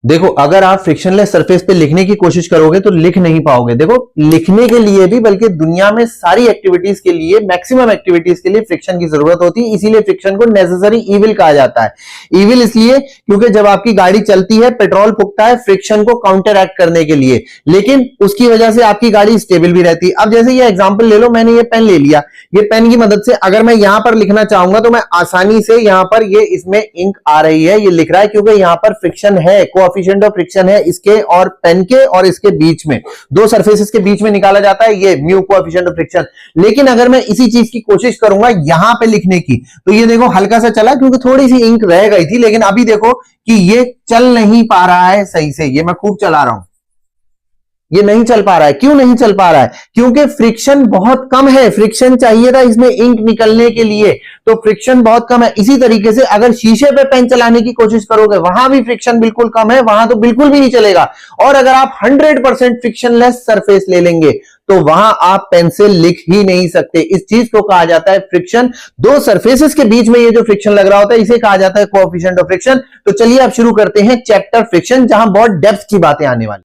देखो, अगर आप फ्रिक्शनलेस सरफेस पे लिखने की कोशिश करोगे तो लिख नहीं पाओगे। देखो, लिखने के लिए भी बल्कि दुनिया में सारी एक्टिविटीज के लिए, मैक्सिमम एक्टिविटीज के लिए फ्रिक्शन की जरूरत होती है। इसीलिए फ्रिक्शन को नेसेसरी इविल कहा जाता है। इविल इसलिए क्योंकि जब आपकी गाड़ी चलती है, पेट्रोल फूकता है फ्रिक्शन को काउंटर एक्ट करने के लिए, लेकिन उसकी वजह से आपकी गाड़ी स्टेबल भी रहती है। अब जैसे ये एग्जाम्पल ले लो, मैंने ये पेन ले लिया, ये पेन की मदद से अगर मैं यहां पर लिखना चाहूंगा तो मैं आसानी से यहां पर ये इसमें इंक आ रही है, ये लिख रहा है, क्योंकि यहां पर फ्रिक्शन है, कोएफिशिएंट ऑफ फ्रिक्शन है इसके और पेन के और इसके बीच में, दो सरफेसेस के बीच में निकाला जाता है ये म्यू, कोएफिशिएंट ऑफ फ्रिक्शन। लेकिन अगर मैं इसी चीज की कोशिश करूंगा यहां पे लिखने की, तो ये देखो हल्का सा चला क्योंकि थोड़ी सी इंक रह गई थी, लेकिन अभी देखो कि ये चल नहीं पा रहा है सही से। ये मैं खूब चला रहा हूं, ये नहीं चल पा रहा है। क्यों नहीं चल पा रहा है? क्योंकि फ्रिक्शन बहुत कम है। फ्रिक्शन चाहिए था इसमें इंक निकलने के लिए, तो फ्रिक्शन बहुत कम है। इसी तरीके से अगर शीशे पे पेन चलाने की कोशिश करोगे, वहां भी फ्रिक्शन बिल्कुल कम है, वहां तो बिल्कुल भी नहीं चलेगा। और अगर आप 100% फ्रिक्शनलेस सरफेस ले लेंगे तो वहां आप पेन से लिख ही नहीं सकते। इस चीज को कहा जाता है फ्रिक्शन। दो सरफेसेस के बीच में ये जो फ्रिक्शन लग रहा होता है इसे कहा जाता है कोएफिशिएंट ऑफ फ्रिक्शन। तो चलिए अब शुरू करते हैं चैप्टर फ्रिक्शन, जहां बहुत डेप्थ की बातें आने वाली।